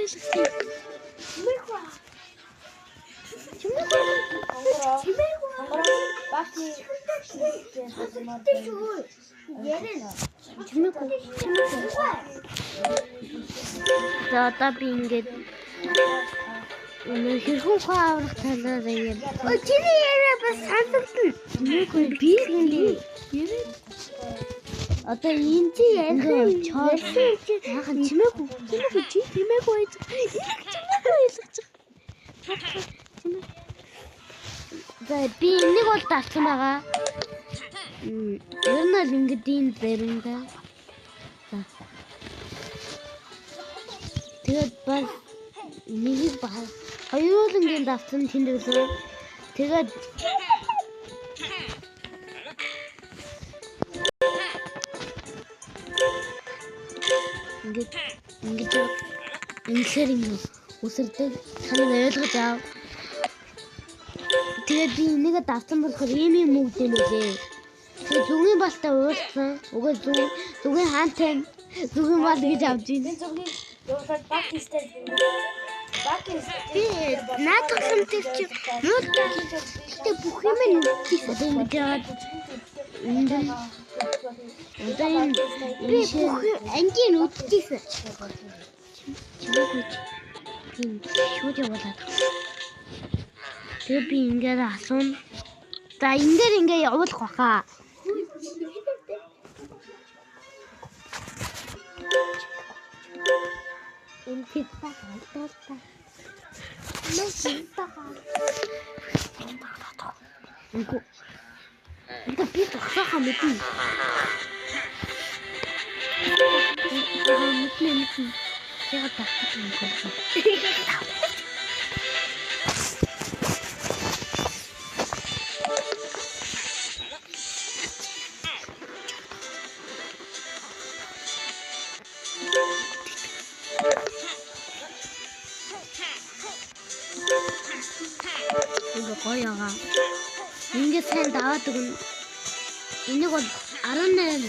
За одоо би ингээд хэрхэн хаврах талаар яг чиний яриа бас сонсогдно. би хэлээ. Одоо энэ чи ярих чоор яахан чимээгүй чи чимээгүй байж за би энийг бол давсан байгаа. Ер нь л ингэж энэ баримда. За. Тэгээд бас нэг ба хоёулангийн давсан тэмдэглэв. Тэгээд ингэж ингэхээр үсэрдэг таныг ойлгож аав. Тэгээд би энийг давсан болохоор ийм үгдэн үлээ. Тэгээд зүгийн балтаа уурсан. Угаа зүгийн хаантай зүгийн бал гэж авч ийн. Зүгийн явуулаад баг хийстэй. Би наадах юмтай чи нуутай. Тэ бүх юм нь хийсэн гэж яагаад одоо энэ би бүх ангийн үдчихсэн. Чимээгүй тийм шууд явуулаад. Тэгээ би ингээд асуун. За энэ дээр ингээд явуулах баха. Энэ пицца галтай. Ингу би тохсохоо мэднэ. Мэднэ. Яг тахчих юм байна. Гоёга. Ингээд сайн даваад өгнө. Энийг бол 18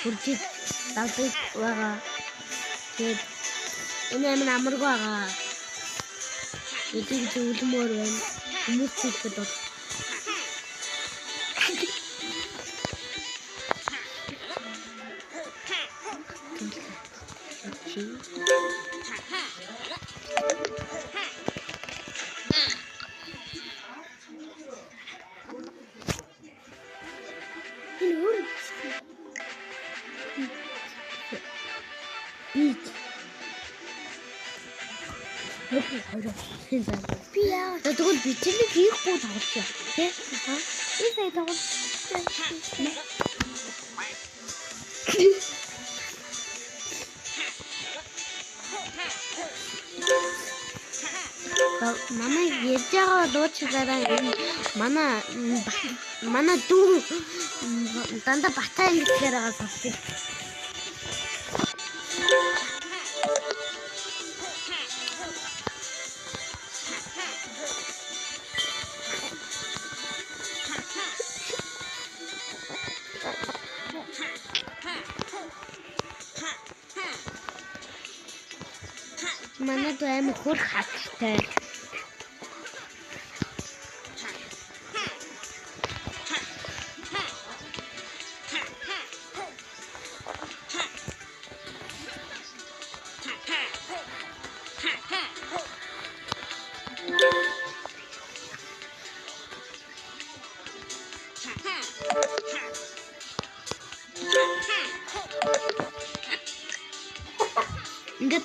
хүрчиж давдаг байгаа. Тэгээд энэ амин амаргүй байгаа. Эдгээр үлмөр байна. Хүмүүс хэлэхэд бол би яа тэгвэл бичлэг хийхгүй тоглож тий би сая тоглож манай ярьж байгаа дуучлаараа манай дүү дандаа батаа ингэхээр байгаа сонсчих. Манай дүү амар хөр хаттай. Ингээд